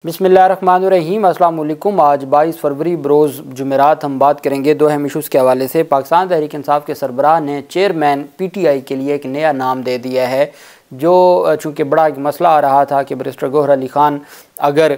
बिस्मिल्लाहिर्रहमानिर्रहीम। अस्सलाम वालेकुम। आज 22 फरवरी बरोज़ जुमेरात हम बात करेंगे दो अहम इशूज़ के हवाले से। पाकिस्तान तहरीक इंसाफ के सरबराह ने चेयरमैन PTI के लिए एक नया नाम दे दिया है, जो चूँकि बड़ा एक मसला आ रहा था कि बैरिस्टर गौहर अली ख़ान अगर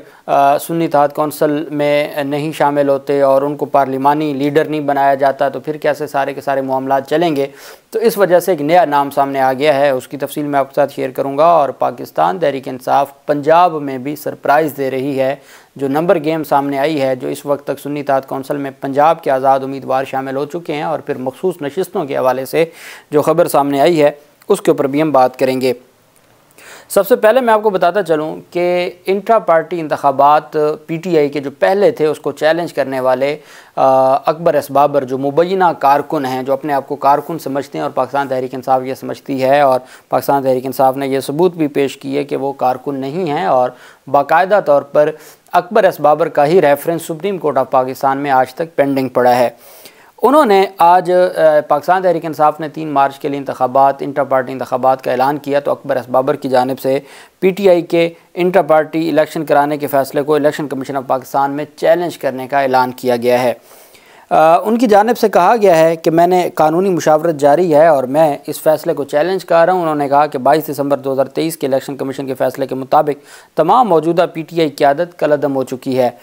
सुन्नी इत्तेहाद कौंसिल में नहीं शामिल होते और उनको पार्लिमानी लीडर नहीं बनाया जाता तो फिर कैसे सारे के सारे मामलात चलेंगे। तो इस वजह से एक नया नाम सामने आ गया है, उसकी तफसील मैं आपके साथ शेयर करूँगा। और पाकिस्तान तहरीक इंसाफ पंजाब में भी सरप्राइज़ दे रही है। जो नंबर गेम सामने आई है, जो इस वक्त तक सुन्नी इत्तेहाद कौंसिल में पंजाब के आज़ाद उम्मीदवार शामिल हो चुके हैं और फिर मखसूस नशिस्तों के हवाले से जो ख़बर सामने आई है उसके ऊपर भी हम बात करेंगे। सबसे पहले मैं आपको बताता चलूँ कि इंट्रा पार्टी इंतखाबात PTI के जो पहले थे उसको चैलेंज करने वाले अकबर एस बाबर, जो मुबैना कारकुन हैं, जो अपने आप को कारकुन समझते हैं और पाकिस्तान तहरीक इंसाफ ये समझती है, और पाकिस्तान तहरीक इंसाफ ने यह सबूत भी पेश किए कि वो कारकुन नहीं हैं और बाकायदा तौर पर अकबर एस बाबर का ही reference Supreme Court of Pakistan में आज तक पेंडिंग पड़ा है। उन्होंने आज पाकिस्तान तहरीक इंसाफ ने 3 मार्च के लिए इंतखाबात, इंटर पार्टी इंतखाबात का ऐलान किया, तो अकबर एस बाबर की जानिब से PTI के इंटर पार्टी इलेक्शन कराने के फ़ैसले को इलेक्शन कमीशन ऑफ पाकिस्तान में चैलेंज करने का ऐलान किया गया है। उनकी जानिब से कहा गया है कि मैंने कानूनी मुशावरत जारी है और मैं इस फ़ैसले को चैलेंज कर रहा हूँ। उन्होंने कहा कि 22 दिसंबर 2023 के इलेक्शन कमीशन के फ़ैसले के मुताबिक तमाम मौजूदा PTI क़यादत कलअदम हो चुकी है।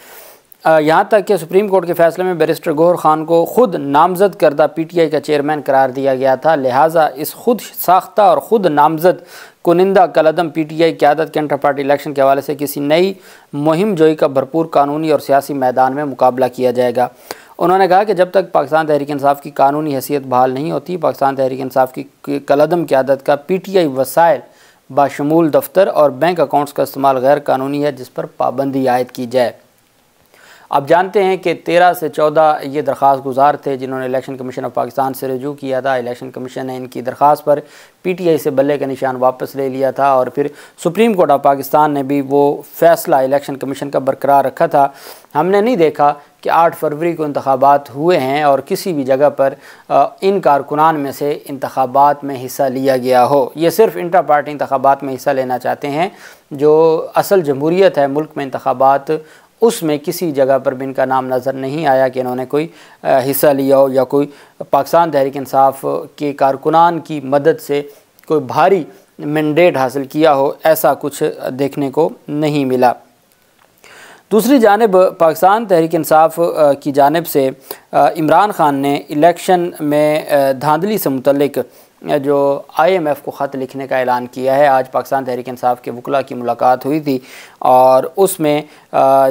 यहाँ तक कि सुप्रीम कोर्ट के फ़ैसले में बैरिस्टर गौहर ख़ान को ख़ुद नामज़द करदा PTI का चेयरमैन करार दिया गया था। लिहाजा इस खुद साख्ता और ख़ुद नामज़द कुनिंदा कलअदम PTI क़यादत के इंटर पार्टी इलेक्शन के हवाले से किसी नई मुहिम जोई का भरपूर कानूनी और सियासी मैदान में मुकाबला किया जाएगा। उन्होंने कहा कि जब तक पाकिस्तान तहरीक इंसाफ की कानूनी हैसियत बहाल नहीं होती, पाकिस्तान तहरीक इंसाफ की कलअदम क़यादत का PTI वसाइल बाशमूल दफ्तर और बैंक अकाउंट्स का इस्तेमाल गैर कानूनी है, जिस पर पाबंदी आयद की जाए। आप जानते हैं कि 13 से 14 ये दरख्वास्त गुजार थे जिन्होंने इलेक्शन कमीशन ऑफ पाकिस्तान से रजू किया था। इलेक्शन कमीशन ने इनकी दरख्वास्त पर PTI से बल्ले का निशान वापस ले लिया था और फिर सुप्रीम कोर्ट ऑफ पाकिस्तान ने भी वो फ़ैसला इलेक्शन कमीशन का बरकरार रखा था। हमने नहीं देखा कि 8 फरवरी को इंतखाबात हुए हैं और किसी भी जगह पर इन कारकुनान में से इंतखाबात में हिस्सा लिया गया हो। ये सिर्फ इंटर पार्टी इंतखाबात में हिस्सा लेना चाहते हैं। जो असल जमहूरियत है मुल्क में इंतखाबात, उसमें किसी जगह पर भी इनका नाम नज़र नहीं आया कि इन्होंने कोई हिस्सा लिया हो या कोई पाकिस्तान तहरीक इंसाफ के कारकुनान की मदद से कोई भारी मैंडेट हासिल किया हो, ऐसा कुछ देखने को नहीं मिला। दूसरी जानिब पाकिस्तान तहरीक इंसाफ की जानिब से इमरान ख़ान ने इलेक्शन में धांधली से मुतल्लिक जो IMF को ख़त लिखने का ऐलान किया है। आज पाकिस्तान तहरीक इंसाफ के वकला की मुलाकात हुई थी और उसमें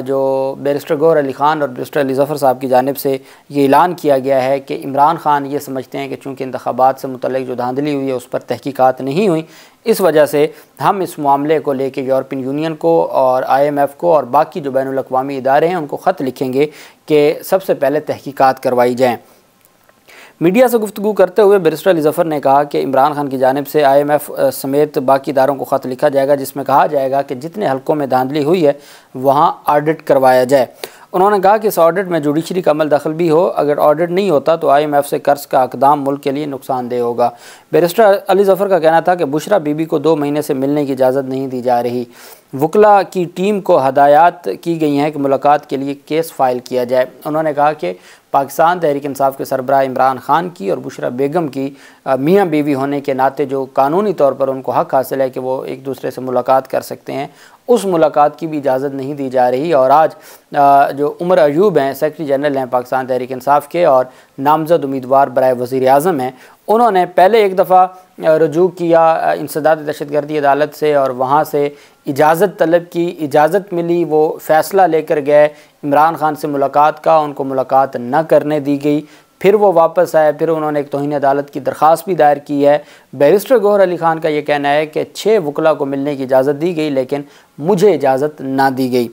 जो बैरिस्टर गौहर अली ख़ान और बैरिस्टर अली ज़फ़र साहब की जानिब से ये ऐलान किया गया है कि इमरान ख़ान ये समझते हैं कि चूँकि इंतखाबात से मुतल्लिक जो धांधली हुई है उस पर तहकीकात नहीं हुई, इस वजह से हम इस मामले को लेके यूरोपियन यूनियन को और IMF को और बाकी जो बैनुल अक़वामी इदारे हैं उनको ख़त लिखेंगे कि सबसे पहले तहकीकात करवाई जाएँ। मीडिया से गुफ्तगू करते हुए बैरिस्टर अली ज़फ़र ने कहा कि इमरान ख़ान की जानिब से IMF समेत बाकी इदारों को ख़त लिखा जाएगा, जिसमें कहा जाएगा कि जितने हलकों में धांधली हुई है वहाँ ऑडिट करवाया जाए। उन्होंने कहा कि इस ऑडिट में जुडिशरी का अमल दखल भी हो। अगर ऑडिट नहीं होता तो IMF से कर्ज का इक़दाम मुल्क के लिए नुकसानदेह होगा। बैरिस्टर अली ज़फ़र का कहना था कि बुशरा बीबी को 2 महीने से मिलने की इजाज़त नहीं दी जा रही। वकला की टीम को हदायत की गई हैं कि मुलाकात के लिए केस फ़ाइल किया जाए। उन्होंने कहा कि पाकिस्तान तहरीक इंसाफ के सरबराह इमरान ख़ान की और बुशरा बेगम की मियाँ बीवी होने के नाते जो कानूनी तौर पर उनको हक़ हासिल है कि वो एक दूसरे से मुलाकात कर सकते हैं, उस मुलाकात की भी इजाज़त नहीं दी जा रही। और आज जो उमर अयूब हैं, सेक्रेटरी जनरल हैं पाकिस्तान तहरीक इंसाफ के और नामज़द उम्मीदवार बराए वज़ीर आज़म हैं, उन्होंने पहले एक दफ़ा रजू किया इंसदाद दहशतगर्दी अदालत से और वहाँ से इजाज़त तलब की, इजाज़त मिली, वो फ़ैसला लेकर गए इमरान ख़ान से मुलाकात का, उनको मुलाकात न करने दी गई। फिर वो वापस आए, फिर उन्होंने एक तौहीन अदालत की दरख्वास्त भी दायर की है। बैरिस्टर गौहर अली ख़ान का ये कहना है कि 6 वकला को मिलने की इजाज़त दी गई लेकिन मुझे इजाज़त ना दी गई।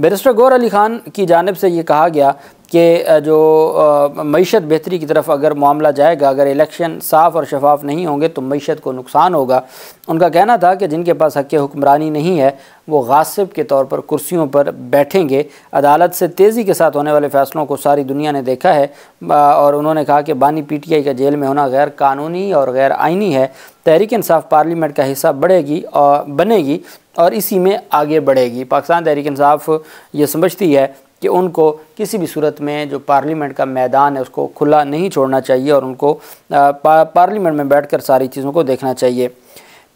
बैरिस्टर गौहर अली ख़ान की जानिब से ये कहा गया कि जो मईशत बेहतरी की तरफ अगर मामला जाएगा, अगर इलेक्शन साफ़ और शफाफ नहीं होंगे तो मईशत को नुकसान होगा। उनका कहना था कि जिनके पास हक़ हुक्मरानी नहीं है वो गासिब के तौर पर कुर्सियों पर बैठेंगे। अदालत से तेज़ी के साथ होने वाले फ़ैसलों को सारी दुनिया ने देखा है और उन्होंने कहा कि बानी PTI का जेल में होना गैर कानूनी और गैर आइनी है। तहरीक इंसाफ पार्लियामेंट का हिस्सा बनेगी और इसी में आगे बढ़ेगी। पाकिस्तान तहरीक इंसाफ ये समझती है कि उनको किसी भी सूरत में जो पार्लियामेंट का मैदान है उसको खुला नहीं छोड़ना चाहिए और उनको पार्लियामेंट में बैठकर सारी चीज़ों को देखना चाहिए।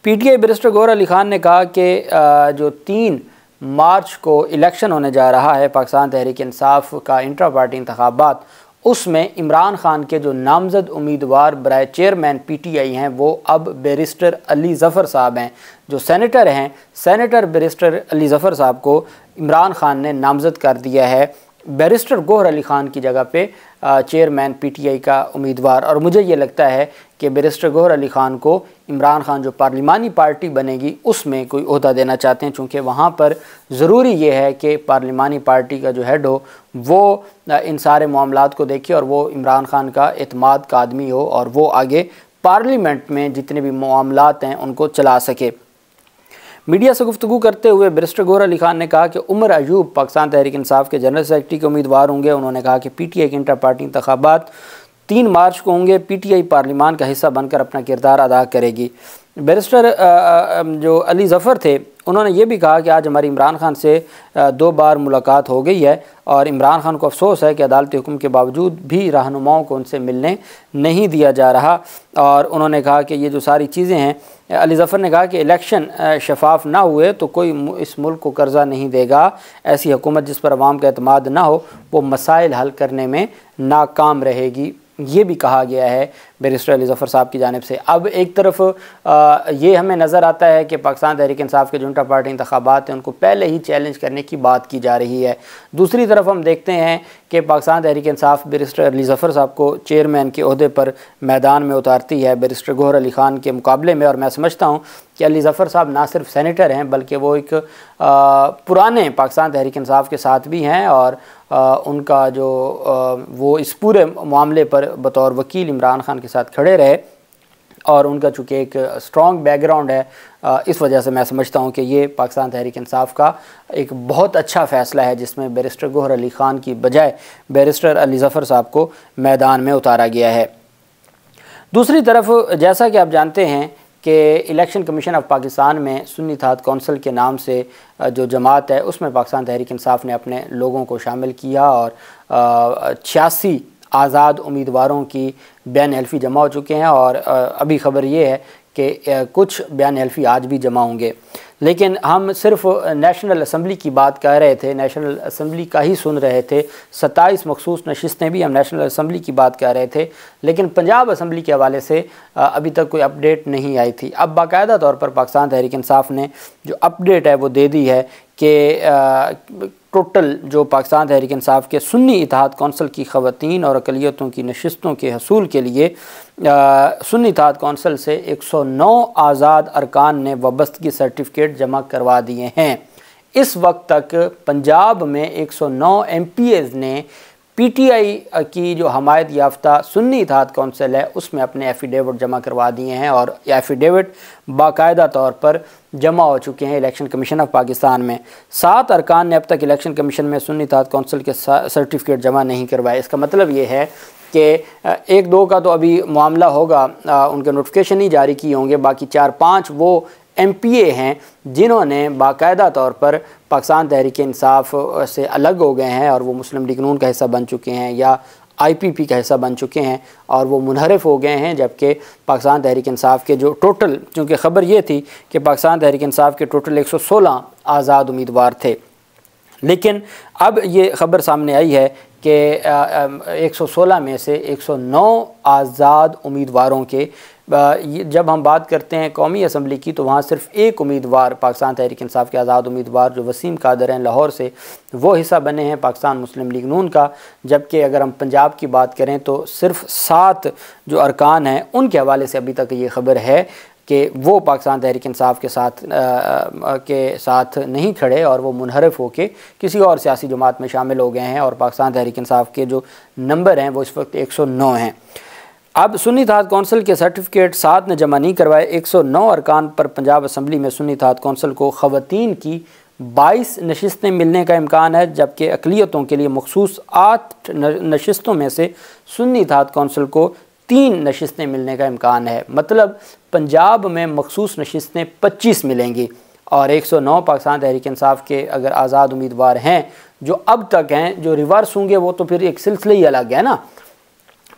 पीटीआई बैरिस्टर गौहर अली खान ने कहा कि जो 3 मार्च को इलेक्शन होने जा रहा है पाकिस्तान तहरीक इंसाफ का इंट्रा पार्टी इंतखाबात, उसमें इमरान खान के जो नामज़द उम्मीदवार बराए चेयरमैन पीटीआई हैं वो अब बैरिस्टर अली ज़फ़र साहब हैं। जो सेनेटर हैं, सेनेटर बैरिस्टर अली ज़फ़र साहब को इमरान खान ने नामज़द कर दिया है बैरिस्टर गौहर अली खान की जगह पे चेयरमैन पीटीआई का उम्मीदवार। और मुझे ये लगता है कि बैरिस्टर गौहर अली खान को इमरान खान जो पार्लिमानी पार्टी बनेगी उसमें कोई ओहदा देना चाहते हैं, चूँकि वहाँ पर ज़रूरी ये है कि पार्लिमानी पार्टी का जो हेड हो वो इन सारे मामलात को देखे और वो इमरान खान का एतमाद का आदमी हो और वो आगे पार्लियामेंट में जितने भी मामलात हैं उनको चला सके। मीडिया से गुफ्तगू करते हुए बैरिस्टर गौहर अली खान ने कहा कि उमर अयूब पाकिस्तान तहरीक इंसाफ के जनरल सेक्रेटरी के उम्मीदवार होंगे। उन्होंने कहा कि पीटीआई के इंटर पार्टी इंतखाबात 3 मार्च को होंगे। पीटीआई पार्लिमान का हिस्सा बनकर अपना किरदार अदा करेगी। बैरिस्टर जो अली ज़फ़र थे उन्होंने ये भी कहा कि आज हमारी इमरान खान से 2 बार मुलाकात हो गई है और इमरान खान को अफसोस है कि अदालती हुक्म के बावजूद भी रहनुमाओं को उनसे मिलने नहीं दिया जा रहा। और उन्होंने कहा कि ये जो सारी चीज़ें हैं, अली ज़फ़र ने कहा कि इलेक्शन शफाफ ना हुए तो कोई इस मुल्क को कर्ज़ा नहीं देगा। ऐसी हुकूमत जिस पर अवाम का एतमाद ना हो वो मसाइल हल करने में नाकाम रहेगी, ये भी कहा गया है बैरिस्टर अली ज़फ़र साहब की जानिब से। अब एक तरफ ये हमें नज़र आता है कि पाकिस्तान तहरीक इंसाफ के जो इंटर पार्टी इंतखाबात हैं उनको पहले ही चैलेंज करने की बात की जा रही है। दूसरी तरफ हम देखते हैं कि पाकिस्तान तहरीक इंसाफ बैरिस्टर अली ज़फ़र साहब को चेयरमैन के ओहदे पर मैदान में उतारती है बैरिस्टर गौहर अली खान के मुकाबले में। और मैं समझता हूँ कि अली ज़फ़र साहब ना सिर्फ सेनेटर हैं बल्कि वो एक पुराने पाकिस्तान तहरीक इंसाफ के साथ भी हैं और उनका जो वो इस पूरे मामले पर बतौर वकील इमरान खान के साथ खड़े रहे और उनका चूँकि एक स्ट्रॉन्ग बैकग्राउंड है, इस वजह से मैं समझता हूँ कि ये पाकिस्तान तहरीक इंसाफ का एक बहुत अच्छा फ़ैसला है जिसमें बैरिस्टर गौहर अली खान की बजाय बैरिस्टर अली ज़फ़र साहब को मैदान में उतारा गया है। दूसरी तरफ जैसा कि आप जानते हैं कि इलेक्शन कमीशन ऑफ पाकिस्तान में सुन्नी इत्तेहाद कौंसिल के नाम से जो जमात है उसमें पाकिस्तान तहरीक इंसाफ ने अपने लोगों को शामिल किया और 86 आज़ाद उम्मीदवारों की बयान हल्फी जमा हो चुके हैं और अभी ख़बर ये है कि कुछ बयान हल्फी आज भी जमा होंगे। लेकिन हम सिर्फ नेशनल असम्बली की बात कर रहे थे, नेशनल असम्बली का ही सुन रहे थे। 27 मखसूस नशिस्तें भी हम नेशनल असम्बली की बात कर रहे थे, लेकिन पंजाब असम्बली के हवाले से अभी तक कोई अपडेट नहीं आई थी। अब बाकायदा तौर पर पाकिस्तान तहरीक इंसाफ ने जो अपडेट है वो दे दी है कि टोटल जो पाकिस्तान तहरीक इंसाफ के सुन्नी इत्तेहाद कौंसिल की ख़वातीन और अक़लियतों की नशिस्तों के हसूल के लिए सुन्नी इत्तेहाद कौंसिल से 109 आज़ाद अरकान ने वाबस्तगी सर्टिफिकेट जमा करवा दिए हैं। इस वक्त तक पंजाब में 109 MPAs ने पीटीआई की जो हमायत याफ्ता सुन्नी इत्तेहाद कौंसिल है उसमें अपने एफिडेविट जमा करवा दिए हैं और एफिडेविट बाकायदा तौर पर जमा हो चुके हैं इलेक्शन कमीशन ऑफ पाकिस्तान में। 7 अरकान ने अब तक इलेक्शन कमीशन में सुन्नी इत्तेहाद कौंसिल के सर्टिफिकेट जमा नहीं करवाए। इसका मतलब ये है कि 1-2 का तो अभी मामला होगा, उनके नोटिफिकेशन ही जारी किए होंगे, बाकी 4-5 वो MPA हैं जिन्होंने बाकायदा तौर पर पाकिस्तान तहरीक इंसाफ से अलग हो गए हैं और वो मुस्लिम लीग नून का हिस्सा बन चुके हैं या IPP का हिस्सा बन चुके हैं और वो मुनहरफ हो गए हैं। जबकि पाकिस्तान तहरीक इंसाफ के जो टोटल, चूँकि ख़बर ये थी कि पाकिस्तान तहरीक इंसाफ के टोटल 116 आज़ाद उम्मीदवार थे, लेकिन अब ये ख़बर सामने आई है कि 116 में से 109 आज़ाद उम्मीदवारों के जब हम बात करते हैं कौमी असम्बली की तो वहाँ सिर्फ एक उम्मीदवार पाकिस्तान तहरीक इंसाफ के आज़ाद उम्मीदवार जो वसीम कादर हैं लाहौर से, वो हिस्सा बने हैं पाकिस्तान मुस्लिम लीग नून का। जबकि अगर हम पंजाब की बात करें तो सिर्फ 7 जो अरकान हैं उनके हवाले से अभी तक ये ख़बर है कि वो पाकिस्तान तहरीक इंसाफ के साथ नहीं खड़े और वो मुनहरफ होकर किसी और सियासी जमात में शामिल हो गए हैं और पाकिस्तान तहरीक इंसाफ के जो नंबर हैं वो इस वक्त 109 हैं। अब सुन्नी इत्तेहाद कौंसिल के सर्टिफिकेट 7 ने जमा नहीं करवाए। 109 अरकान पर पंजाब असम्बली में सुन्नी इत्तेहाद कौंसिल को ख़वातीन की 22 नशिस्तें मिलने का इम्कान है, जबकि अक़लियतों के लिए मखसूस 8 नशिस्तों में से सुन्नी इत्तेहाद कौंसिल को 3 नशिस्तें मिलने का इम्कान है। मतलब पंजाब में मखसूस नशिस्तें 25 मिलेंगी और 109 पाकिस्तान तहरीक इंसाफ के अगर आज़ाद उम्मीदवार हैं जो अब तक हैं, जो रिवर्स होंगे वो तो फिर एक सिलसिला ही अलग है ना।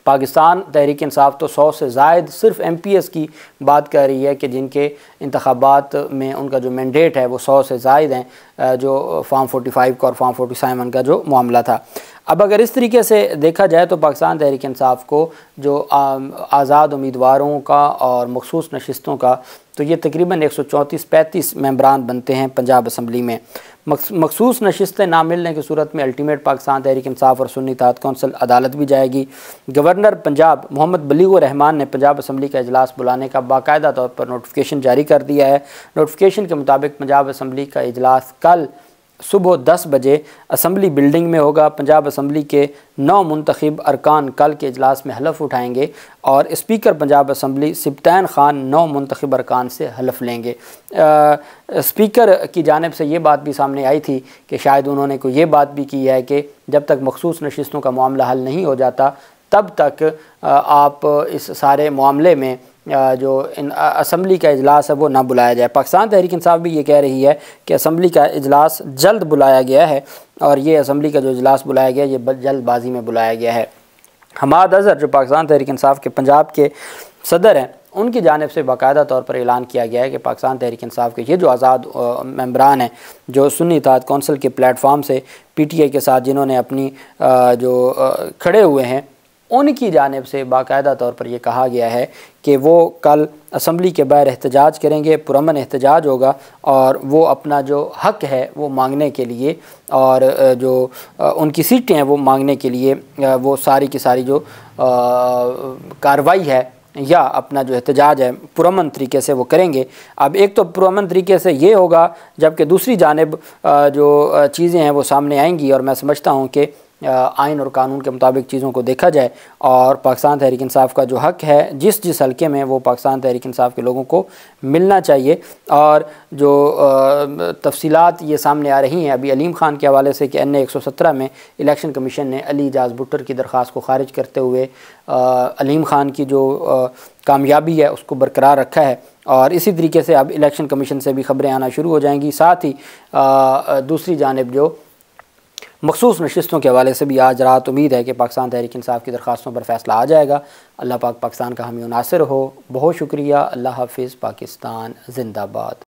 पाकिस्तान तहरीक इंसाफ तो 100 से ज़ायद सिर्फ MPS की बात कर रही है कि जिनके इंतखाबात में उनका जो मैंडेट है वो 100 से ज़ायद हैं, जो फॉर्म 45 का और फॉर्म 47 का जो मामला था। अब अगर इस तरीके से देखा जाए तो पाकिस्तान तहरीक इंसाफ को जो आज़ाद उम्मीदवारों का और मखसूस नशिस्तों का, तो ये तकरीबन 134-35 मेंबरान बनते हैं पंजाब असम्बली में। मखसूस नशिस्तें ना मिलने की सूरत में अल्टीमेट पाकिस्तान तहरीक इंसाफ और सुन्नी इत्तेहाद कौंसिल अदालत भी जाएगी। गवर्नर पंजाब मोहम्मद बलीगुर रहमान ने पंजाब असम्बली का इजलास बुलाने का बाकायदा तौर पर नोटिफिकेशन जारी कर दिया है। नोटिफिकेशन के मुताबिक पंजाब असम्बली का इजलास कल सुबह 10 बजे असम्बली बिल्डिंग में होगा। पंजाब असम्बली के 9 मुंतखब अरकान कल के इजलास में हलफ उठाएंगे और स्पीकर पंजाब असम्बली सिब्तैन खान 9 मुंतखब अरकान से हलफ लेंगे। स्पीकर की जानिब से ये बात भी सामने आई थी कि शायद उन्होंने कोई ये बात भी की है कि जब तक मखसूस नशिस्तों का मामला हल नहीं हो जाता तब तक आप इस सारे मामले में जो इन असम्बली का इजलास है वो ना बुलाया जाए। पाकिस्तान तहरीक इंसाफ भी ये कह रही है कि असम्बली का इजलास जल्द बुलाया गया है और ये असम्बली का जो इजलास बुलाया गया ये जल्दबाजी में बुलाया गया है। हमाद अज़हर जो पाकिस्तान तहरीक इंसाफ के पंजाब के सदर हैं, उनकी जानिब से बाकायदा तौर पर ऐलान किया गया है कि पाकिस्तान तहरीक इंसाफ के ये जो आज़ाद मेंबरान हैं जो सुन्नी इत्तेहाद कौंसिल के प्लेटफार्म से PTI के साथ जिन्होंने अपनी जो खड़े हुए हैं, उनकी जानिब से बाकायदा तौर पर यह कहा गया है कि वो कल असम्बली के बाहर एहतजाज करेंगे, पुरअमन एहतजाज होगा और वो अपना जो हक़ है वो मांगने के लिए और जो उनकी सीटें हैं वो मांगने के लिए वो सारी की सारी जो कार्रवाई है या अपना जो एहतजाज है पुरअमन तरीके से वो करेंगे। अब एक तो पुरअमन तरीके से ये होगा, जबकि दूसरी जानिब जो चीज़ें हैं वो सामने आएंगी और मैं समझता हूँ कि आइन और कानून के मुताबिक चीज़ों को देखा जाए और पाकिस्तान तहरीक इंसाफ का जो हक़ है जिस हल्के में वो पाकिस्तान तहरीक इंसाफ के लोगों को मिलना चाहिए। और जो तफसीलात ये सामने आ रही हैं अभी अलीम ख़ान के हवाले से कि NA 117 में इलेक्शन कमीशन ने अली एजाज़ भुट्टर की दरख्वास्त को ख़ारिज करते हुए अलीम ख़ान की जो कामयाबी है उसको बरकरार रखा है और इसी तरीके से अब इलेक्शन कमीशन से भी ख़बरें आना शुरू हो जाएंगी। साथ ही दूसरी जानिब जो मखसूस नशिस्तों के हवाले से भी आज रात उम्मीद है कि पाकिस्तान तहरीक इंसाफ की दरख्वास्तों पर फ़ैसला आ जाएगा। अल्लाह पाक पाकिस्तान का हामी नासिर हो। बहुत शुक्रिया। अल्लाह हाफ़िज़। पाकिस्तान ज़िंदाबाद।